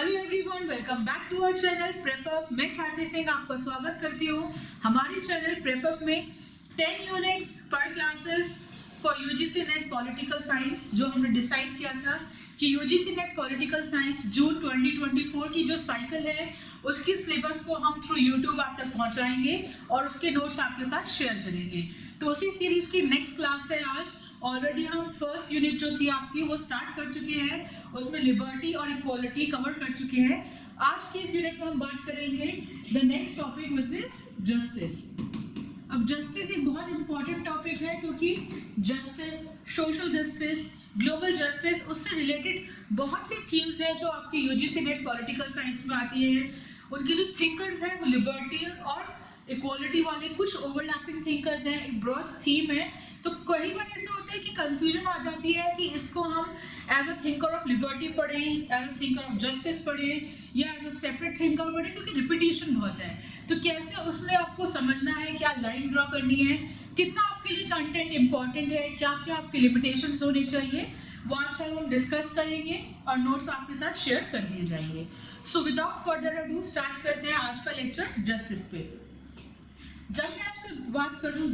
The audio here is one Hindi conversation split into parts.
Hello everyone, welcome back to our channel PrepUp. मैं ख्याति सिंह आपका स्वागत करती हूँ हमारे चैनल प्रेपअप में 10 यूनिट्स पर classes for UGC net political science. जो हमने डिसाइड किया था कि यूजीसी नेट पॉलिटिकल साइंस जून 2024 की जो साइकिल है उसकी सिलेबस को हम थ्रू यूट्यूब आप तक पहुँचाएंगे और उसके नोट्स आपके साथ शेयर करेंगे। तो उसी सीरीज की नेक्स्ट क्लास है आज। ऑलरेडी हम फर्स्ट यूनिट जो थी आपकी वो स्टार्ट कर चुके हैं, उसमें लिबर्टी और इक्वालिटी कवर कर चुके हैं। आज की इस यूनिट में हम बात करेंगे the next topic which is justice. अब जस्टिस एक बहुत इंपॉर्टेंट टॉपिक है क्योंकि justice, social justice, global justice, उससे रिलेटेड बहुत सी थीम्स हैं जो आपकी यूजीसी नेट पॉलिटिकल साइंस में आती है। उनके जो थिंकर्स हैं वो लिबर्टी और इक्वालिटी वाले कुछ ओवरलैपिंग थिंकर्स हैं, एक ब्रॉड थीम है। तो कई बार ऐसा होता है कि कंफ्यूजन आ जाती है कि इसको हम as a thinker of liberty पढ़ें, as a thinker of justice पढ़ें या एज अ सेपरेट थिंकर पढ़ें, क्योंकि रिपीटिशन बहुत है। तो कैसे उसमें आपको समझना है, क्या लाइन ड्रॉ करनी है, कितना आपके लिए कंटेंट इंपॉर्टेंट है, क्या क्या आपके लिमिटेशंस होने चाहिए, वो आज हम डिस्कस करेंगे और नोट्स आपके साथ शेयर कर दिए जाएंगे। So without further ado start करते हैं आज का लेक्चर जस्टिस पे। जब मैं आपसे बात कर रही हूँ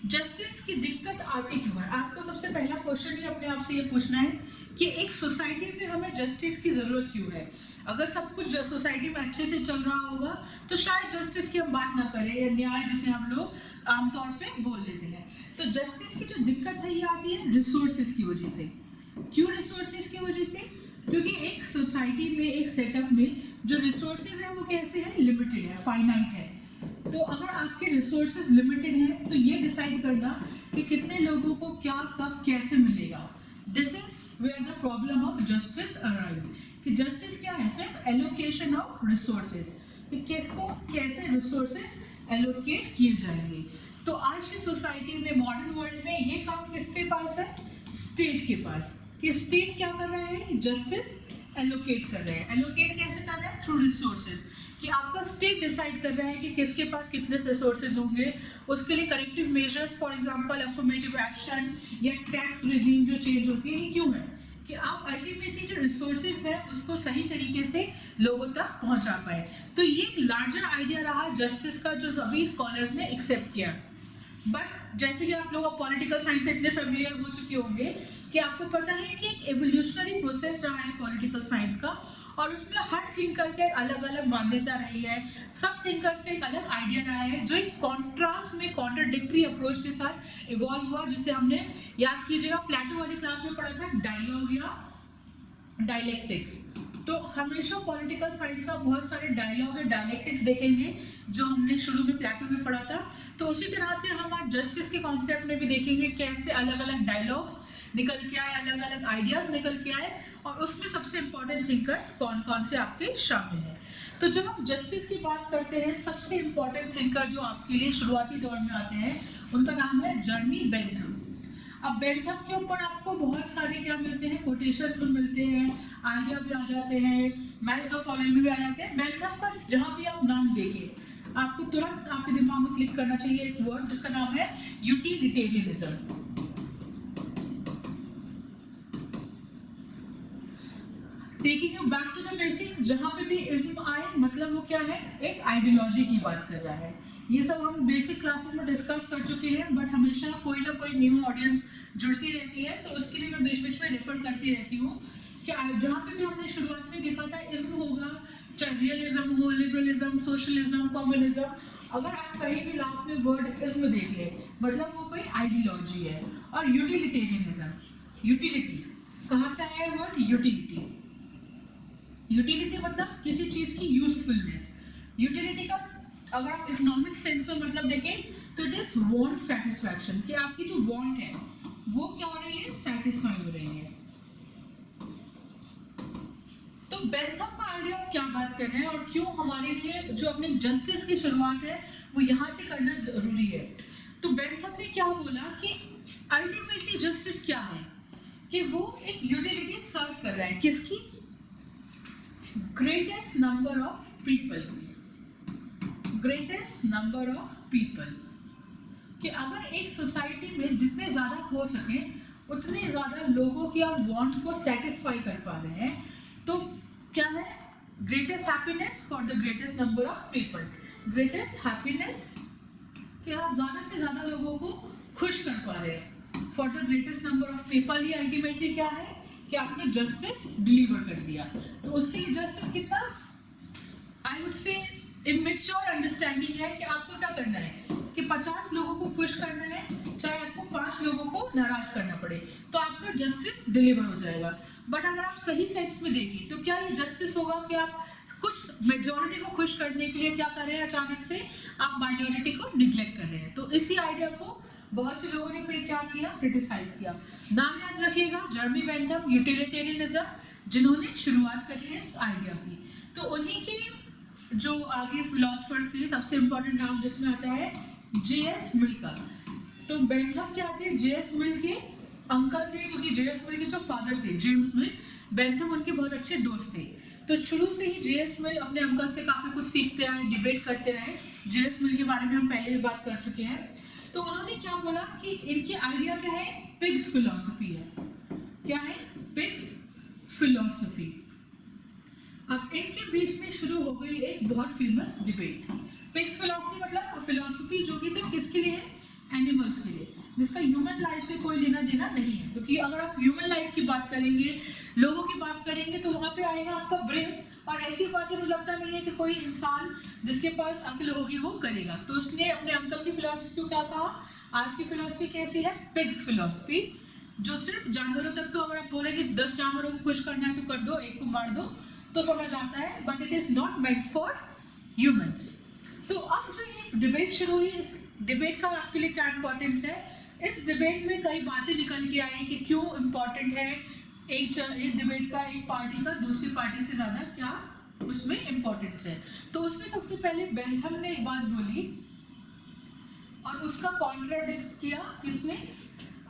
जस्टिस की दिक्कत आती क्यों है, आपको सबसे पहला क्वेश्चन ही अपने आप से ये पूछना है कि एक सोसाइटी में हमें जस्टिस की जरूरत क्यों है। अगर सब कुछ सोसाइटी में अच्छे से चल रहा होगा तो शायद जस्टिस की हम बात ना करें, या न्याय जिसे हम लोग आमतौर पे बोल देते हैं। तो जस्टिस की जो दिक्कत है ये आती है रिसोर्सेज की वजह से। क्यों रिसोर्सेज की वजह से? क्योंकि एक सोसाइटी में, एक सेटअप में जो रिसोर्सेज है वो कैसे है, लिमिटेड है, फाइनाइट है। तो अगर आपके रिसोर्सेज लिमिटेड हैं तो ये डिसाइड करना कि कितने लोगों को क्या कब कैसे मिलेगा, this is where the problem of justice arrive. कि जस्टिस क्या है, सिर्फ एलोकेशन ऑफ रिसोर्सेज, कि किसको कैसे रिसोर्सेज एलोकेट किए जाएंगे। तो आज की सोसाइटी में, मॉडर्न वर्ल्ड में, ये काम किसके पास है, स्टेट के पास। कि स्टेट क्या कर रहा है, जस्टिस एलोकेट कर रहे हैं। एलोकेट कैसे कर रहे हैं, थ्रू रिसोर्सेज। कि आपका स्टेट डिसाइड कर रहा है कि किसके पास कितने रिसोर्सेज होंगे, उसके लिए corrective measures, for example affirmative action या टैक्स रिजीम जो चेंज होती है, ये क्यों है कि आप अल्टीमेटली जो रिसोर्सेज है उसको सही तरीके से लोगों तक पहुंचा पाए। तो ये एक लार्जर आइडिया रहा जस्टिस का, जो सभी स्कॉलर्स ने एक्सेप्ट किया। बट जैसे कि आप लोग पॉलिटिकल साइंस से इतने फेमिलियर हो चुके होंगे कि आपको पता है कि एक एवोल्यूशनरी प्रोसेस रहा है पॉलिटिकल साइंस का, और उसमें हर थिंकर के अलग अलग मान्यता रही है, सब थिंकर्स का एक अलग आइडिया रहा है, जो एक कॉन्ट्रास्ट में कॉन्ट्राडिक्टरी अप्रोच के साथ इवॉल्व हुआ, जिसे हमने याद कीजिएगा प्लेटो वाली क्लास में पढ़ा था, डायलॉग या डायलेक्टिक्स। तो हमेशा पॉलिटिकल साइंस का बहुत सारे डायलॉग और डायलेक्टिक्स देखेंगे जो हमने शुरू में प्लेटो में पढ़ा था। तो उसी तरह से हम आज जस्टिस के कॉन्सेप्ट में भी देखेंगे कैसे अलग अलग डायलॉग्स निकल के आए, अलग अलग आइडियाज निकल के आए, और उसमें सबसे इंपॉर्टेंट थिंकर्स कौन कौन से आपके शामिल हैं। तो जब हम जस्टिस की बात करते हैं, सबसे इंपॉर्टेंट थिंकर जो आपके लिए शुरुआती दौर में आते हैं उनका नाम है जर्मी बेंथम। अब बेंथम के ऊपर आपको बहुत सारे क्या मिलते हैं, कोटेशंस मिलते हैं, आइडिया भी आ जाते हैं, मैच द फॉलोइंग भी आ जाते हैं। बेंथम का जहाँ भी आप नाम देखें आपको तुरंत आपके दिमाग में क्लिक करना चाहिए एक वर्ड जिसका नाम है utilitarianism. Taking you back to the basics, जहां पे भी इज्म आए मतलब वो क्या है, एक आइडियोलॉजी की बात कर रहा है। ये सब हम बेसिक क्लासेस में डिस्कस कर चुके हैं, बट हमेशा कोई ना कोई न्यू ऑडियंस जुड़ती रहती है, तो उसके लिए मैं बीच बीच में रेफर करती रहती हूँ कि जहाँ पे भी हमने शुरुआत में देखा था इज्म होगा, चाहे रियलिज्म हो, लिबरलिज्म, सोशलिज्म, कम्युनिज्म, अगर आप कहीं भी लास्ट में वर्ड इज्म देख ले मतलब वो कोई आइडियोलॉजी है। और यूटिलिटेरियनिज्म, यूटिलिटी कहाँ से आया है वर्ड, यूटिलिटी। यूटिलिटी मतलब किसी चीज की यूजफुलनेस। यूटिलिटी का अगर आप इकोनॉमिक सेंस में मतलब देखें तो इट इज वांट सेटिस्फैक्शन, कि आपकी जो वांट है वो क्या हो रही है, सेटिस्फाई हो रही है। तो बेंथम का आइडिया क्या बात कर रहे हैं और क्यों हमारे लिए जो अपने जस्टिस की शुरुआत है वो यहाँ से करना जरूरी है। तो बेंथम ने क्या बोला कि अल्टीमेटली जस्टिस क्या है, कि वो एक यूटिलिटी सर्व कर रहा है, किसकी, greatest number of people, greatest number of people। कि अगर एक सोसाइटी में जितने ज्यादा हो सके उतने ज्यादा लोगों की आप वांट को सेटिस्फाई कर पा रहे हैं, तो क्या है greatest happiness for the greatest number of people. Greatest happiness कि आप ज्यादा से ज्यादा लोगों को खुश कर पा रहे हैं। For the greatest number of people ये अल्टीमेटली क्या है कि आपने जस्टिस डिलीवर कर दिया। तो उसके लिए जस्टिस कितना, I would say immature understanding है कि आपको क्या करना है कि 50 लोगों को खुश करना है, चाहे आपको 5 लोगों को नाराज करना पड़े, तो आपका जस्टिस डिलीवर हो जाएगा। बट अगर आप सही सेंस में देखें तो क्या ये जस्टिस होगा कि आप कुछ मेजॉरिटी को खुश करने के लिए क्या कर रहे हैं, अचानक से आप माइनॉरिटी को निग्लेक्ट कर रहे हैं। तो इसी आइडिया को बहुत से लोगों ने फिर क्या किया, क्रिटिसाइज किया। नाम याद रखिएगा, जर्मी बेंथम, यूटिलिटेरियनिज्म, जिन्होंने शुरुआत करी है इस आइडिया की। तो उन्हीं के जो आगे फिलोसफर्स थे, सबसे इंपॉर्टेंट नाम जिसमें आता है जे.एस. मिल का। तो बेंथम क्या थे, जे.एस. मिल के अंकल थे, क्योंकि जे.एस. मिल के जो फादर थे जेम्स मिल, बेंथम उनके बहुत अच्छे दोस्त थे। तो शुरू से ही जे.एस. मिल अपने अंकल से काफी कुछ सीखते आए, डिबेट करते रहे। जे.एस. मिल के बारे में हम पहले भी बात कर चुके हैं। तो उन्होंने क्या बोला कि इनके आइडिया क्या है, पिग्स फिलॉसफी है। क्या है, पिग्स फिलॉसफी। अब इनके बीच में शुरू हो गई एक बहुत फेमस डिबेट। पिग्स फिलॉसफी मतलब फिलॉसफी जो कि सिर्फ किसके लिए है, एनिमल्स के लिए, जिसका ह्यूमन लाइफ से कोई लेना देना नहीं है। क्योंकि अगर आप ह्यूमन लाइफ की बात करेंगे, लोगों की बात करेंगे, तो वहाँ पे आएगा आपका ब्रेन, और ऐसी बातें मुझे लगता नहीं है कि कोई इंसान जिसके पास अक्ल होगी वो करेगा। तो उसने अपने अंकल की फिलॉसफी को क्या कहा, आपकी फिलॉसफी कैसी है, पिग्स फिलॉसफी, जो सिर्फ जानवरों तक, तो अगर आप बोले कि 10 जानवरों को खुश करना है तो कर दो, एक को मार दो तो समझ आता है, but it is not meant for humans. तो अब जो ये डिबेट शुरू हुई, इस डिबेट का आपके लिए क्या इंपॉर्टेंस है, इस डिबेट में कई बातें निकल के आई कि क्यों इंपॉर्टेंट है एक डिबेट का, एक पार्टी का दूसरी पार्टी से ज्यादा क्या उसमें इंपॉर्टेंस है। तो उसमें सबसे पहले बेंथम ने एक बात बोली और उसका कॉन्ट्राडिक्ट किया किसने,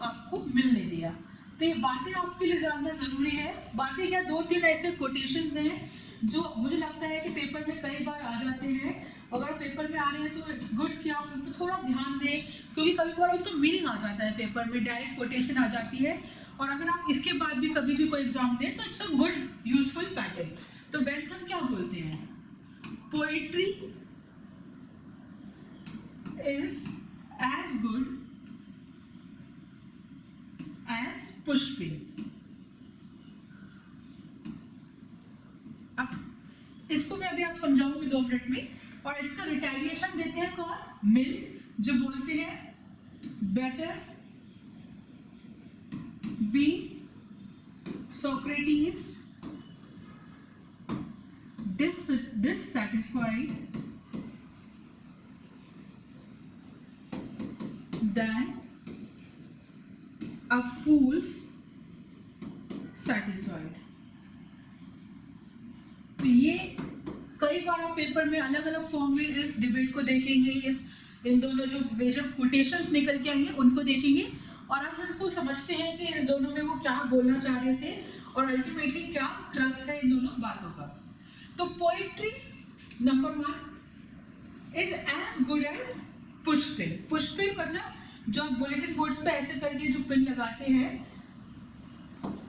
आपको मिल नहीं दिया। तो ये बातें आपके लिए जानना जरूरी है। बातें क्या, 2-3 ऐसे कोटेशंस हैं जो मुझे लगता है कि पेपर में कई बार आ जाते हैं। अगर पेपर में आ रहे हैं तो इट्स गुड कि आप उन पर थोड़ा ध्यान दें, क्योंकि कभी बार उसका मीनिंग आ जाता है पेपर में, डायरेक्ट कोटेशन आ जाती है, और अगर आप इसके बाद भी कभी भी कोई एग्जाम दें तो it's a good useful pattern. तो बेंथम क्या बोलते हैं, poetry is as good as pushpin. अब इसको मैं अभी आप समझाऊंगी 2 मिनट में, और इसका रिटेलिएशन देते हैं कौन, मिल, जो बोलते हैं better be Socrates dissatisfied than a fool's satisfied। तो ये कई बार आप पेपर में अलग अलग फॉर्म में इस डिबेट को देखेंगे, इन दोनों जो मेजर कोटेशंस निकल के आई हैं उनको देखेंगे, और आप उनको समझते हैं कि इन दोनों में वो क्या बोलना चाह रहे थे और अल्टीमेटली क्या क्रक्स है इन दोनों बातों का। तो poetry number 1 is as good as pushpin. Pushpin मतलब जो आप बुलेटिन बोर्ड्स पे ऐसे करके जो पिन लगाते हैं,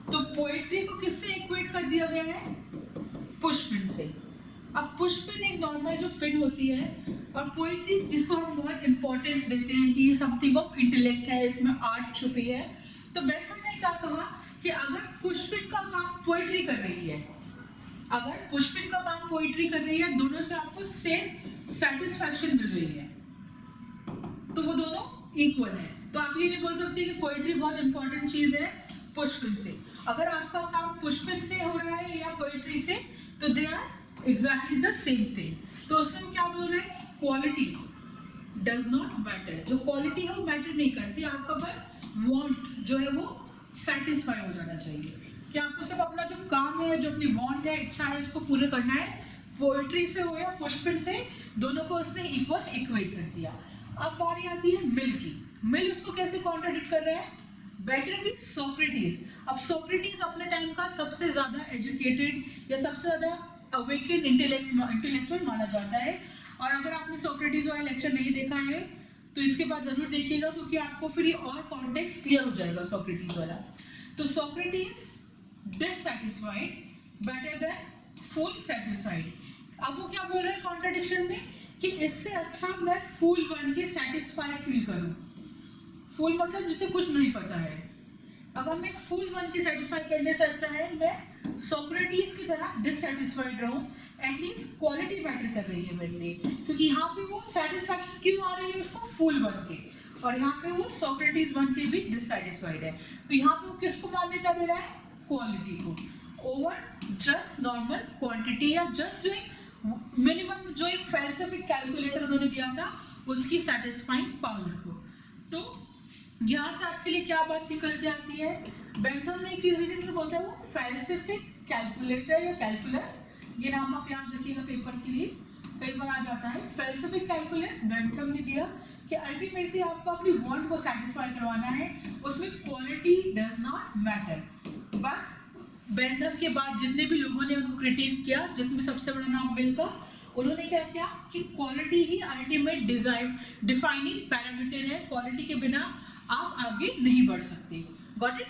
तो पोएट्री को किससे इक्वेट कर दिया गया है, पुष्पिन से। अब पुष्पिन एक नॉर्मल जो पिन होती है, और पोएट्री जिसको हम बहुत इंपॉर्टेंस देते हैं कि ये समथिंग ऑफ इंटेलेक्ट है, इसमें आर्ट छुपी है। तो बेंथम ने क्या कहा कि अगर पुष्पिन का काम पोएट्री कर रही है, अगर पुष्पिन का काम पोएट्री कर रही है, दोनों से आपको सेम सेटिस्फैक्शन मिल रही है, तो वो दोनों इक्वल है। तो आप ये नहीं बोल सकते कि पोएट्री बहुत इंपॉर्टेंट चीज है पुष्पिन से। अगर आपका काम पुष्पिन से हो रहा है या पोएट्री से, तो they are exactly the same thing. तो उसमें क्या बोल रहे हैं, क्वालिटी डज नॉट मैटर। जो क्वालिटी है वो मैटर नहीं करती, आपका बस वांट जो है वो सेटिस्फाई हो जाना चाहिए, कि आपको सिर्फ अपना जो काम है, जो अपनी वांट है, इच्छा है, उसको पूरे करना है। पोएट्री से हो या पुष्पिन से, दोनों को उसने इक्वल इक्वेट कर दिया। अब बारी आती है मिल की। मिल उसको कैसे कॉन्ट्राडिक्ट कर रहा है, बेटर बी सोक्रेटिस। अब सोक्रेटिस अपने टाइम का सबसे ज्यादा एजुकेटेड या सबसे ज्यादा अवेकेंड इंटेलेक्चुअल माना जाता है, और अगर आपने सोक्रेटिस वाला लेक्चर नहीं देखा है तो इसके बाद जरूर देखिएगा, क्योंकि आपको फिर ये और कॉन्टेक्स्ट क्लियर हो जाएगा सोक्रेटिस वाला। तो Socrates dissatisfied better than full satisfied. अब वो क्या बोल रहा है कॉन्ट्रडिक्शन में कि इससे अच्छा मैं फुल बन के सेटिस्फाई फील करूं। फुल मतलब जिसे कुछ नहीं पता है। अगर मैं फुल बन के सेटिस्फाई करने से अच्छा है मैं सोक्रेटिस की तरह डिससेटिस्फाइड रहूं। एटलीस्ट क्वालिटी मैटर कर रही है मेरे लिए, क्योंकि यहाँ पे वो सेटिस्फैक्शन क्यों आ रही है उसको फुल बन के, और यहाँ पे वो सोक्रेटिस बन के भी डिससेटिस्फाइड है। तो यहाँ पे वो किसको मान्यता दे रहा है? क्वालिटी को ओवर जस्ट नॉर्मल क्वांटिटी, या जस्ट जो मिनिमम जो एक फैल्सिफिक कैलकुलेटर उन्होंने दिया था उसकी सेटिस्फाइंग पावर को। तो यहाँ से आपके लिए क्या बात निकल के आती है? बेंथम ने एक चीज जिसे बोलते हैं वो फैल्सिफिक कैलकुलेटर या कैलकुलस, ये नाम आप याद रखिएगा पेपर के लिए, कई बार आ जाता है। फैल्सिफिक कैलकुलस बेंथम ने दिया कि अल्टीमेटली आपको अपनी वांट को सेटिस्फाई करवाना है, उसमें quality does not matter. But Bentham के बाद जितने भी लोगों ने उनको क्रिटिक किया, जिसमें सबसे बड़ा नाम मिल का, उन्होंने क्या किया कि क्वालिटी ही अल्टीमेट डिफाइनिंग पैरामीटर है, क्वालिटी के बिना आप आगे नहीं बढ़ सकते। Got it?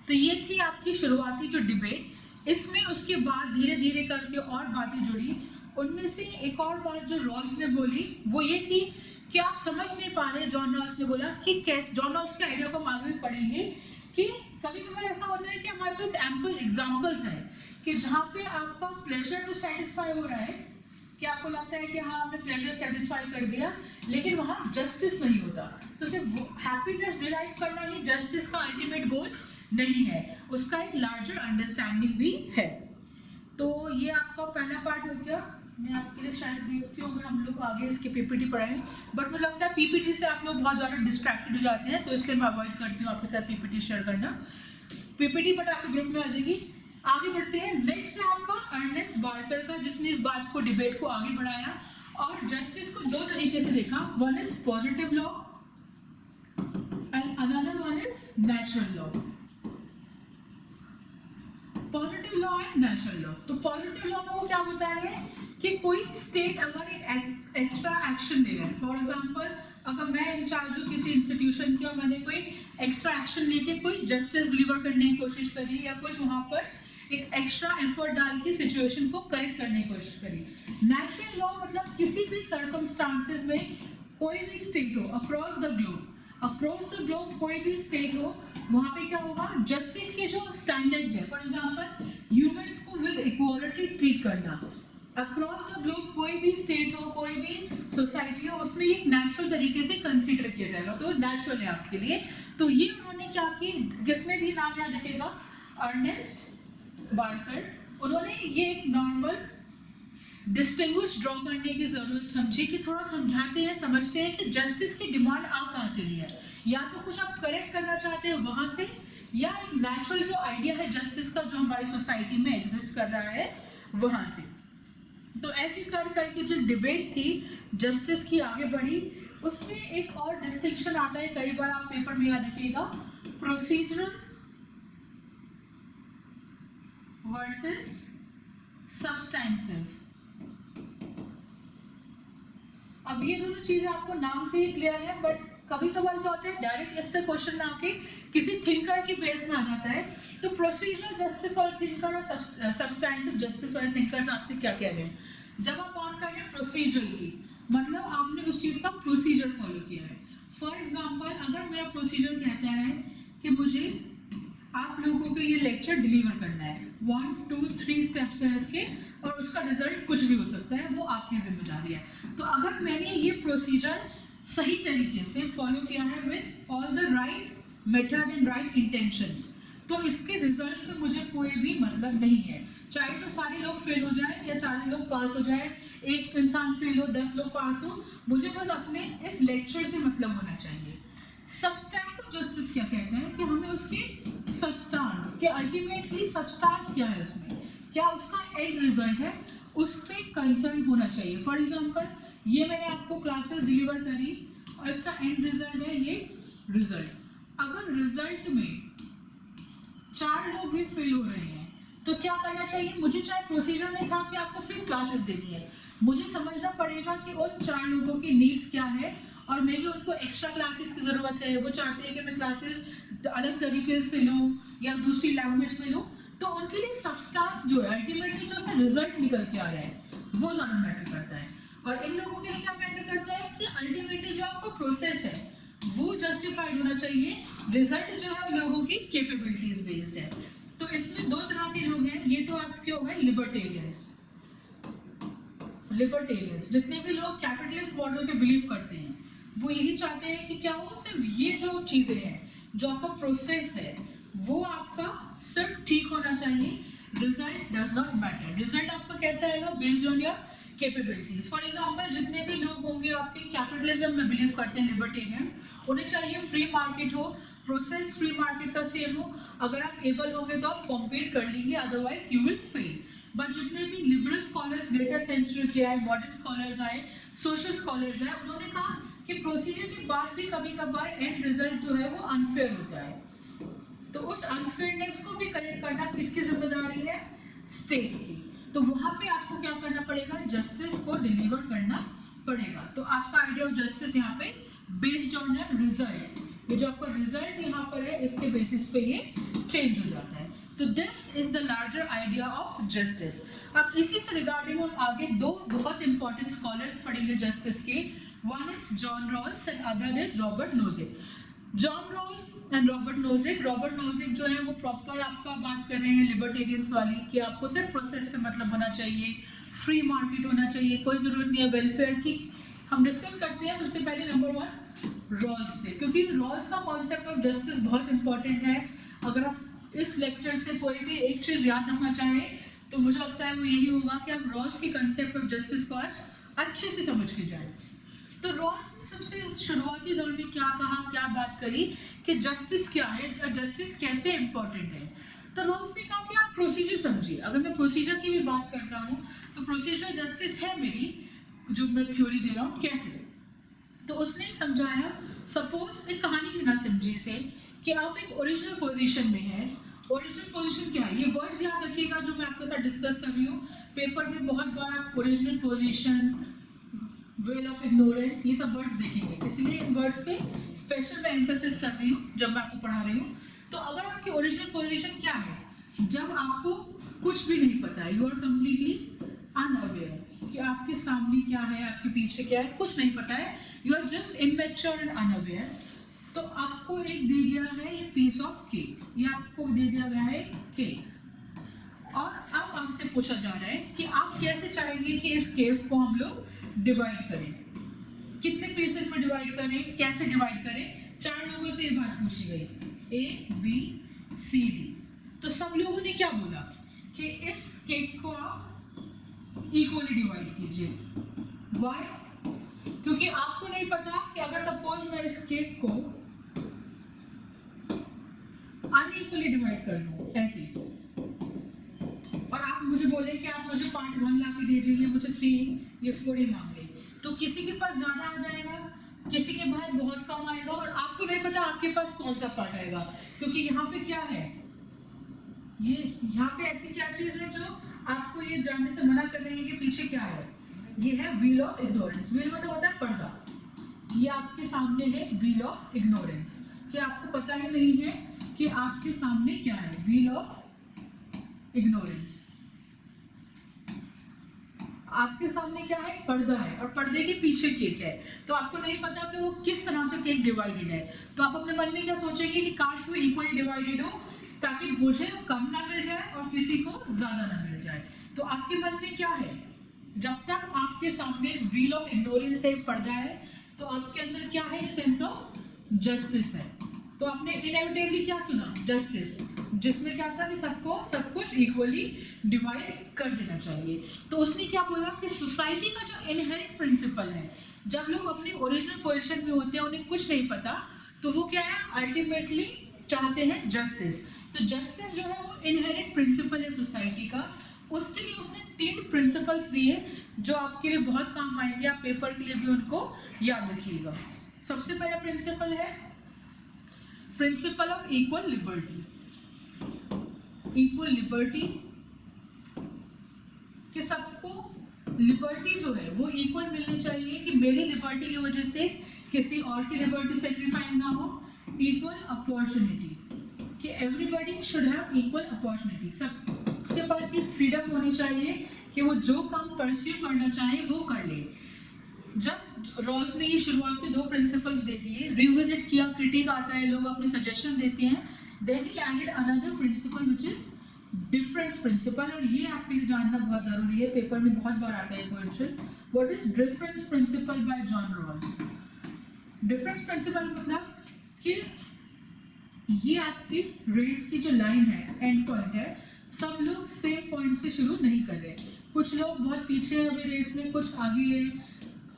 तो ये थी आपकी शुरुआती जो डिबेट। इसमें उसके बाद धीरे धीरे करके और बातें जुड़ी। उनमें से एक और बात जो रॉल्स ने बोली वो ये थी कि आप समझ नहीं पा रहे, जॉन रॉल्स ने बोला कि कैसे, जॉन रॉल्स के आइडिया को हम आगे भी पढ़ेंगे, कि कभी कभार ऐसा होता है कि हमारे पास एम्पल एग्जाम्पल्स हैं कि जहाँ पे आपका प्लेजर तो सेटिस्फाई हो रहा है, कि आपको लगता है कि हाँ हमने प्लेजर सेटिस्फाई कर दिया, लेकिन वहाँ जस्टिस नहीं होता। तो सिर्फ हैप्पीनेस डिराइव करना ही जस्टिस का अल्टीमेट गोल नहीं है, उसका एक लार्जर अंडरस्टैंडिंग भी है। तो ये आपका पहला पार्ट हो गया। मैं आपके लिए शायद दी होती हूँ अगर हम लोग आगे इसके पीपीटी पढ़ाएं, बट मुझे लगता है पीपीटी से आप लोग बहुत ज़्यादा डिस्ट्रैक्टेड हो जाते हैं, तो इसलिए मैं अवॉइड करती हूँ आपके साथ पीपीटी शेयर करना। पीपीटी बट आपके ग्रुप में आ जाएगी। आगे बढ़ते हैं। नेक्स्ट है आपका अर्नेस्ट बार्कर का, जिसने इस बात को डिबेट को आगे बढ़ाया और जस्टिस को दो तरीके से देखा। One is positive law and another one is natural law. Positive law and natural law. तो पॉजिटिव लॉ में वो क्या बता रहे हैं कि कोई स्टेट अगर एक एक्स्ट्रा एक्शन ले रहा है, फॉर एग्जाम्पल अगर मैं इंचार्ज हूँ किसी इंस्टीट्यूशन की और मैंने कोई एक्स्ट्रा एक्शन लेके कोई जस्टिस डिलीवर करने की कोशिश करी, या कुछ वहां पर एक एक्स्ट्रा एफर्ट डाल के सिचुएशन को करेक्ट करने की कोशिश करी। नेचुरल लॉ मतलब किसी भी सर्कमस्टांसेस में कोई भी स्टेट हो अक्रॉस द ग्लोब कोई भी स्टेट हो, वहां पे क्या होगा, जस्टिस के जो स्टैंडर्ड्स है, फॉर एग्जांपल ह्यूमंस को विद इक्वालिटी ट्रीट करना, अक्रॉस द ग्लोब कोई भी स्टेट हो, कोई भी सोसाइटी हो, उसमें एक नेचुरल तरीके से कंसीडर किया जाएगा। तो नेचुरल है आपके लिए। तो ये उन्होंने क्या की, किसने भी नाम याद रखेगा, अर्नेस्ट बार्कर। उन्होंने ये एक नॉर्मल डिस्टिंग्विश ड्रॉ करने की जरूरत समझी कि थोड़ा समझाते हैं, समझते हैं कि जस्टिस की डिमांड आप कहाँ से ली है, या तो कुछ आप करेक्ट करना चाहते हैं वहां से, या एक नेचुरल जो आइडिया है जस्टिस का जो हमारी सोसाइटी में एग्जिस्ट कर रहा है वहां से। तो ऐसी करके जो डिबेट थी जस्टिस की आगे बढ़ी। उसमें एक और डिस्टिंक्शन आता है, कई बार आप पेपर में याद रखिएगा, प्रोसीजरल वर्सेस सब्सटेंसिव। अब ये दोनों चीजें आपको नाम से ही क्लियर है, बट कभी कभार क्या होता है डायरेक्ट इससे क्वेश्चन ना आके किसी थिंकर की बेस में आ जाता है। तो प्रोसीजरल जस्टिस वाले थिंकर और सब्सटेंसिव जस्टिस वाले थिंकर्स आपसे क्या कह रहे हैं, जब आप बात कर रहे हैं प्रोसीजरल की, मतलब आपने उस चीज का प्रोसीजर फॉलो किया है। फॉर एग्जाम्पल अगर मेरा प्रोसीजर कहता है कि मुझे आप लोगों को ये लेक्चर डिलीवर करना है, 1 2 3 स्टेप्स है इसके, और उसका रिजल्ट कुछ भी हो सकता है, वो आपकी जिम्मेदारी है। तो अगर मैंने ये प्रोसीजर सही तरीके से फॉलो किया है with all the right method and right intentions, तो इसके रिजल्ट से मुझे कोई भी मतलब नहीं है। चाहे तो सारे लोग फेल हो जाए या 40 लोग पास हो जाए, एक इंसान फेल हो 10 लोग पास हो, मुझे बस अपने इस लेक्चर से मतलब होना चाहिए। सब्सटेंसिव जस्टिस क्या कहते हैं कि हमें उसकी सब्सटेंस के, अल्टीमेटली सब्सटेंस क्या है उसमें, क्या उसका एंड रिजल्ट है, उस पर कंसर्न होना चाहिए। फॉर एग्जाम्पल ये मैंने आपको क्लासेस डिलीवर करी और इसका एंड रिजल्ट है ये रिजल्ट। अगर रिजल्ट में 4 लोग भी फेल हो रहे हैं तो क्या करना चाहिए, मुझे चाहे प्रोसीजर में था कि आपको सिर्फ क्लासेस देनी है, मुझे समझना पड़ेगा कि उन 4 लोगों की नीड्स क्या है और मे भी उनको एक्स्ट्रा क्लासेस की ज़रूरत है, वो चाहते हैं कि मैं क्लासेस अलग तरीके से लूँ या दूसरी लैंग्वेज में लूँ, तो उनके लिए सब्सटेंस जो है अल्टीमेटली जो से रिजल्ट निकल के आ रहा है वो ज़्यादा मैटर करता है। और इन लोगों के लिए क्या मैटर करता है कि अल्टीमेटली जो आपका प्रोसेस है वो जस्टिफाइड होना चाहिए, रिजल्ट जो है लोगों की कैपेबिलिटीज बेस्ड है। तो इसमें दो तरह के लोग हैं, ये तो आपके हो गए लिबर्टेरियंस। लिबर्टेरियंस जितने भी लोग कैपिटलिस्ट मॉडल पे बिलीव करते हैं वो यही चाहते हैं कि क्या हो सिर्फ ये जो चीजें हैं, जो आपका प्रोसेस है वो आपका सिर्फ ठीक होना चाहिए, result does not matter. Result आपका कैसा आएगा based on your capabilities. For example जितने भी लोग होंगे आपके कैपिटलिज्म में बिलीव करते हैं लिबर्टेरियंस, उन्हें चाहिए फ्री मार्केट हो, प्रोसेस फ्री मार्केट का सेम हो, अगर आप एबल होंगे तो आप कॉम्पीट कर लेंगे, otherwise you will fail. But जितने भी लिबरल स्कॉलर्स लेटर सेंचुरी के आए, मॉडर्न स्कॉलर्स आए, सोशल स्कॉलर्स आए, उन्होंने कहा कि प्रोसीजर के बाद भी कभी कभार एंड रिजल्ट जो है वो अनफेयर होता है। तो उस अनफेयरनेस को भी करेक्ट करना किसकी जिम्मेदारी है? स्टेट की। तो वहां पे आपको क्या करना पड़ेगा? जस्टिस को डिलीवर करना पड़ेगा। तो आपका आइडिया ऑफ जस्टिस यहाँ पे बेस्ड ऑन रिजल्ट, ये जो आपका रिजल्ट यहाँ पर है इसके बेसिस पे ये चेंज हो जाता है। तो this is the larger idea of justice. अब इसी से रिगार्डिंग हम आगे दो बहुत इंपॉर्टेंट स्कॉलर्स पढ़ेंगे जस्टिस के। One is John Rawls and other is Robert Nozick. John Rawls and Robert Nozick. Robert Nozick जो है वो प्रॉपर आपका बात कर रहे हैं लिबर्टेरियंस वाली कि आपको सिर्फ प्रोसेस से मतलब होना चाहिए, फ्री मार्केट होना चाहिए, कोई जरूरत नहीं है वेलफेयर की। हम डिस्कस करते हैं सबसे पहले नंबर वन रॉल्स से, क्योंकि रॉल्स का कॉन्सेप्ट ऑफ जस्टिस बहुत इंपॉर्टेंट है। अगर आप इस लेक्चर से कोई भी एक चीज याद रखना चाहें तो मुझे लगता है वो यही होगा कि आप रॉल्स के कंसेप्ट ऑफ जस्टिस को आज अच्छे से समझ के जाए। तो रॉल्स ने सबसे शुरुआती दौर में क्या कहा, क्या बात करी कि जस्टिस क्या है और जस्टिस कैसे इंपॉर्टेंट है। तो रॉल्स ने कहा कि आप प्रोसीजर समझिए। अगर मैं प्रोसीजर की भी बात करता हूँ तो प्रोसीजर जस्टिस है मेरी जो मैं थ्योरी दे रहा हूँ कैसे। तो उसने समझाया, सपोज एक कहानी की ना समझिए से कि आप एक ओरिजिनल पोजीशन में हैं। ओरिजिनल पोजीशन क्या है? ये वर्ड्स याद रखिएगा जो मैं आपके साथ डिस्कस कर रही हूँ। पेपर में बहुत बार आप original position, well of ignorance, ये सब वर्ड्स देखेंगे, इसलिए इन वर्ड्स पे स्पेशल मैं एम्फेसिस कर रही हूँ जब मैं आपको पढ़ा रही हूँ। तो अगर आपकी ओरिजिनल पोजीशन क्या है? जब आपको कुछ भी नहीं पता है, यू आर कंप्लीटली अनअवेयर कि आपके सामने क्या है, आपके पीछे क्या है, कुछ नहीं पता है, you are just immature and unaware. तो आपको एक दे दिया है ये पीस ऑफ केक, ये आपको दे दिया गया है केक, और अब आपसे पूछा जा रहा है कि आप कैसे चाहेंगे कि इस केक को हम लोग डिवाइड करें, कितने पीसेस में डिवाइड करें, कैसे डिवाइड करें। 4 लोगों से ये बात पूछी गई, A, B, C, D। तो सब लोगों ने क्या बोला कि इस केक को आप इक्वली डिवाइड कीजिए। Why? क्योंकि आपको नहीं पता कि अगर सपोज मैं इस केक को अनइक्वली डिवाइड कर दूं ऐसे, और आप मुझे बोले कि आप मुझे पार्ट 1 ला के दीजिए, मुझे 3 ये 4 ही मांग ले, तो किसी के पास ज्यादा आ जाएगा, किसी के पास बहुत कम आएगा, और आपको नहीं पता आपके पास कौन सा पार्ट आएगा। क्योंकि यहाँ पे क्या है, ये यहाँ पे ऐसी क्या चीज है जो आपको ये जानने से मना कर रही है कि पीछे क्या है। ये है व्हील ऑफ इग्नोरेंस। व्हील मतलब होता है पर्दा। ये आपके सामने है व्हील ऑफ इग्नोरेंस, कि आपको पता ही नहीं है कि आपके सामने क्या है, व्हील ऑफ इग्नोरेंस। आपके सामने क्या है? पर्दा है, और पर्दे के पीछे केक है, तो आपको नहीं पता कि वो किस तरह से केक डिवाइडेड है। तो आप अपने मन में क्या सोचेंगे कि काश वो इक्वली डिवाइडेड हो, ताकि मुझे कम ना मिल जाए और किसी को ज्यादा ना मिल जाए। तो आपके मन में क्या है? जब तक आपके सामने व्हील ऑफ इग्नोरेंस है, पर्दा है, तो आपके अंदर क्या है? सेंस ऑफ जस्टिस है। तो आपने इनएविटेबली क्या चुना? जस्टिस, जिसमें क्या था कि सबको सब कुछ इक्वली डिवाइड कर देना चाहिए। तो उसने क्या बोला कि सोसाइटी का जो इनहेरेंट प्रिंसिपल है, जब लोग अपनी ओरिजिनल पोजीशन में होते हैं, उन्हें कुछ नहीं पता, तो वो क्या है? अल्टीमेटली चाहते हैं जस्टिस। तो जस्टिस जो है वो इनहेरेंट प्रिंसिपल है सोसाइटी का। उसके लिए उसने 3 प्रिंसिपल्स दिए जो आपके लिए बहुत काम आएंगे, आप पेपर के लिए भी उनको याद रखिएगा। सबसे पहला प्रिंसिपल है principle of equal liberty. Equal liberty कि सबको लिबर्टी जो है वो इक्वल मिलनी चाहिए, कि मेरी लिबर्टी की वजह से किसी और की लिबर्टी सेक्रीफाइस ना हो। इक्वल अपॉर्चुनिटी, कि everybody should have equal opportunity, सबके पास ये फ्रीडम होनी चाहिए कि वो जो काम परस्यू करना चाहे वो कर ले। जब रॉल्स ने ये शुरुआत के 2 प्रिंसिपल्स दे दिए, रिविजिट किया, क्रिटिक आता है, लोग अपने सजेशन देते हैं, then he added another principle which is difference principle. और ये आपके लिए जानना बहुत जरूरी है, पेपर में बहुत बार आता है question, what is difference principle by John Rawls. Difference principle मतलब कि ये आपकी रेस की जो लाइन है, एंड पॉइंट है, सब लोग सेम पॉइंट से शुरू नहीं कर रहे, कुछ लोग बहुत पीछे हैं अभी रेस में, कुछ आगे है,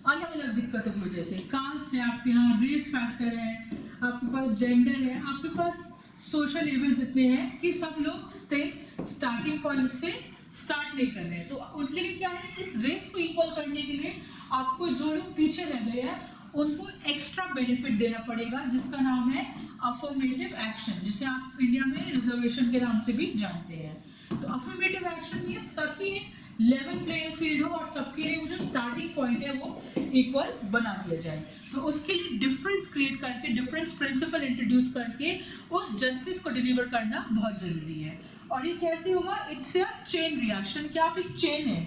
अलग अलग दिक्कतों की वजह से। कास्ट है आपके यहाँ, रेस फैक्टर है, आपके पास जेंडर है, आपके पास सोशल इवेंट्स इतने हैं कि सब लोग स्टार्टिंग पॉइंट से स्टार्ट नहीं कर रहे हैं। तो उनके लिए क्या है, इस रेस को इक्वल करने के लिए आपको जो लोग पीछे रह गए हैं उनको एक्स्ट्रा बेनिफिट देना पड़ेगा, जिसका नाम है अफर्मेटिव एक्शन, जिसे आप इंडिया में रिजर्वेशन के नाम से भी जानते हैं। तो अफर्मेटिव एक्शन ये सबकी लेवल प्लेइंग फील्ड हो और सबके लिए वो जो स्टार्टिंग पॉइंट है वो इक्वल बना दिया जाए। तो उसके लिए डिफरेंस क्रिएट करके, डिफरेंस प्रिंसिपल इंट्रोड्यूस करके उस जस्टिस को डिलीवर करना बहुत जरूरी है। और ये कैसे होगा, इट्स अ चेन रिएक्शन, क्या आप एक चेन है,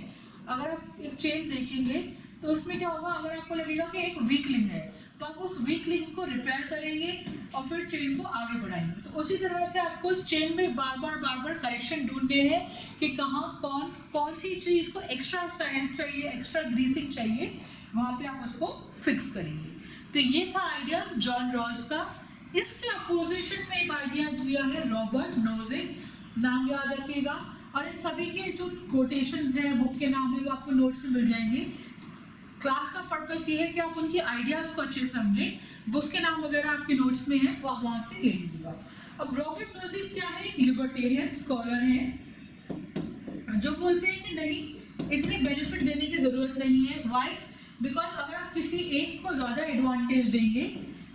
अगर आप एक चेन देखेंगे तो उसमें क्या होगा, अगर आपको लगेगा कि एक वीक लिंक है तो आप उस वीक लिंक को रिपेयर करेंगे और फिर चेन को आगे बढ़ाएंगे। तो उसी तरह से आपको इस चेन में बार बार करेक्शन ढूंढने हैं कि कहाँ कौन सी चीज़ को एक्स्ट्रा साइलेंस चाहिए, एक्स्ट्रा ग्रीसिंग चाहिए, वहाँ पे आप उसको फिक्स करेंगे। तो ये था आइडिया जॉन रॉल्स का। इसके अपोजिशन में एक आइडिया दिया है रॉबर्ट नोजिक, नाम याद रखिएगा। और इन सभी के जो कोटेशंस हैं, बुक के नाम है, वो आपको नोट्स में मिल जाएंगे। क्लास का पर्पस ये है कि आप उनकी आइडियाज को अच्छे समझें, बुक्स के नाम वगैरह आपके नोट्स में है, वो आप वहाँ से ले लीजिएगा। अब रॉबर्ट नोजिक क्या है, एक लिबर्टेरियन स्कॉलर है जो बोलते हैं कि नहीं, इतने बेनिफिट देने की जरूरत नहीं है। वाई? बिकॉज अगर आप किसी एक को ज़्यादा एडवांटेज देंगे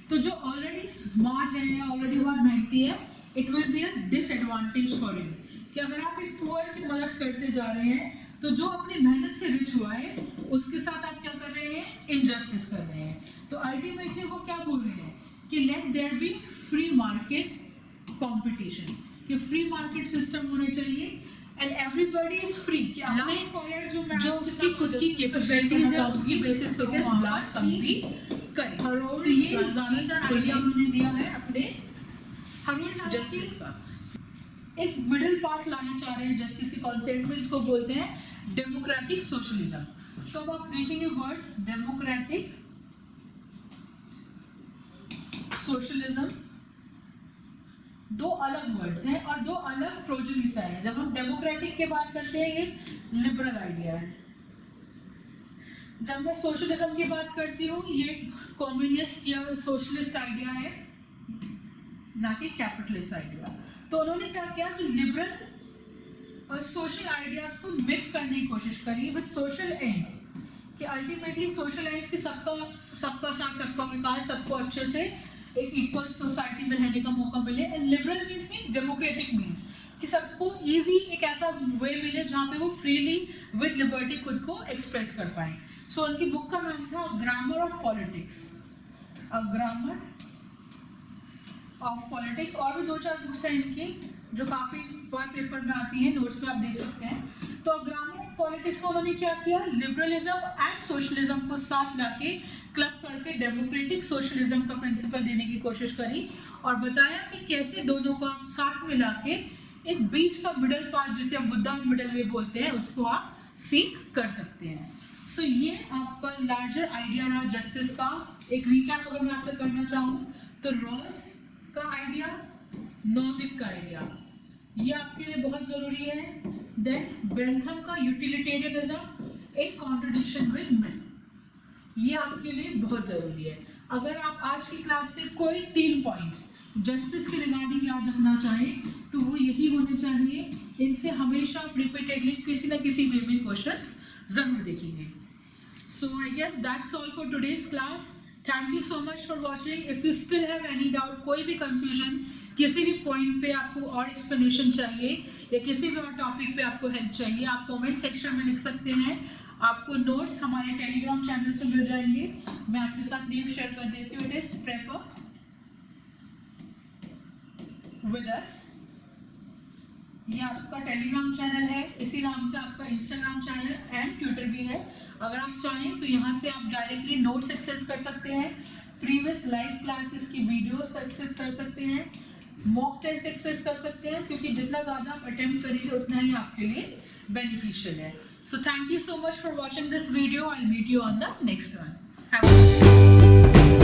तो जो ऑलरेडी स्मार्ट है या ऑलरेडी बहुत मेहनती है, it will be a disadvantage for you. कि अगर आप एक पुअर की मदद करते जा रहे हैं तो जो अपनी मेहनत से रिच हुआ है उसके साथ आप क्या कर रहे हैं, इनजस्टिस कर रहे हैं। तो अल्टीमेटली वो क्या बोल रहे हैं कि let there be free market competition, कि फ्री मार्केट सिस्टम होने चाहिए एंड एवरीबॉडी इज फ्री, कि अपने स्कॉलर जो उसकी खुद की कैपेबिलिटीज है उसकी बेसिस पे वो लास्ट कंपीट करे। तो ये ज्यादातर आइडिया उन्होंने दिया है अपने हरोल्ड जस्टिस का। एक मिडिल पाथ लाना चाह रहे हैं जस्टिस के कॉन्सेप्ट में, इसको बोलते हैं डेमोक्रेटिक सोशलिज्म। तो अब आप देखेंगे वर्ड्स, डेमोक्रेटिक सोशलिज्म, दो अलग वर्ड्स हैं और दो अलग प्रोजेनिसा है। जब हम डेमोक्रेटिक की बात करते हैं, ये लिबरल आइडिया है। जब मैं सोशलिज्म की बात करती हूँ, ये कम्युनिस्ट या सोशलिस्ट आइडिया है, ना कि कैपिटलिस्ट आइडिया। तो उन्होंने क्या किया, जो लिबरल और सोशल आइडियाज को मिक्स करने की कोशिश करी विद सोशल एंड्स, कि अल्टीमेटली सोशल एंड्स की सबका साथ, सबका विकास, सबको अच्छे से एक इक्वल सोसाइटी में रहने का मौका मिले। And liberal means democratic means कि सबको इजी एक ऐसा वे मिले जहाँ पे वो फ्रीली विद लिबर्टी खुद को एक्सप्रेस कर पाए। सो उनकी बुक का नाम था grammar of politics, a grammar of politics. और भी 2-4 बुक्स हैं इनकी जो काफ़ी बार पेपर में आती हैं, नोट्स में आप देख सकते हैं। तो ग्रामर ऑफ पॉलिटिक्स में उन्होंने क्या किया, लिबरलिज्म एंड सोशलिज्म को साथ लाके क्लब करके डेमोक्रेटिक सोशलिज्म का प्रिंसिपल देने की कोशिश करी और बताया कि कैसे दोनों को आप साथ में लाके एक बीच का मिडल पाथ, जिसे हम बुद्धास मिडल वे बोलते हैं, उसको आप सीख कर सकते हैं। सो ये आपका लार्जर आइडिया रहा जस्टिस का। एक रिकैप अगर मैं आपसे करना चाहूँ तो रॉल्स का आइडिया, नोजिक का आइडिया, ये आपके लिए बहुत जरूरी है। देन बेंथम का utilitarianism in contradiction with man, ये आपके लिए बहुत जरूरी है। अगर आप आज की क्लास से कोई 3 पॉइंट्स जस्टिस के रिगार्डिंग याद रखना चाहें तो वो यही होने चाहिए। इनसे हमेशा आप रिपीटेडली किसी न किसी वे में क्वेश्चंस जरूर देखेंगे। So I guess that's all for today's class. Thank you so much for watching. If you still have any doubt, कोई भी कंफ्यूजन, किसी भी पॉइंट पे आपको और एक्सप्लेनेशन चाहिए या किसी भी और टॉपिक पे आपको हेल्प चाहिए, आप कमेंट सेक्शन में लिख सकते हैं। आपको नोट्स हमारे टेलीग्राम चैनल से मिल जाएंगे। मैं आपके साथ नेम शेयर कर देती हूँ। It is PrepUp with us. ये आपका टेलीग्राम चैनल है, इसी नाम से आपका इंस्टाग्राम चैनल एंड ट्विटर भी है। अगर आप चाहें तो यहाँ से आप डायरेक्टली नोट्स एक्सेस कर सकते हैं, प्रीवियस लाइव क्लासेस की वीडियोस को एक्सेस कर सकते हैं, मॉक टेस्ट एक्सेस कर सकते हैं, क्योंकि जितना ज़्यादा आप अटेम्प्ट करेंगे उतना ही आपके लिए बेनिफिशियल है। So thank you so much for watching this video. I will meet you on the next one. Have a nice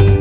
day.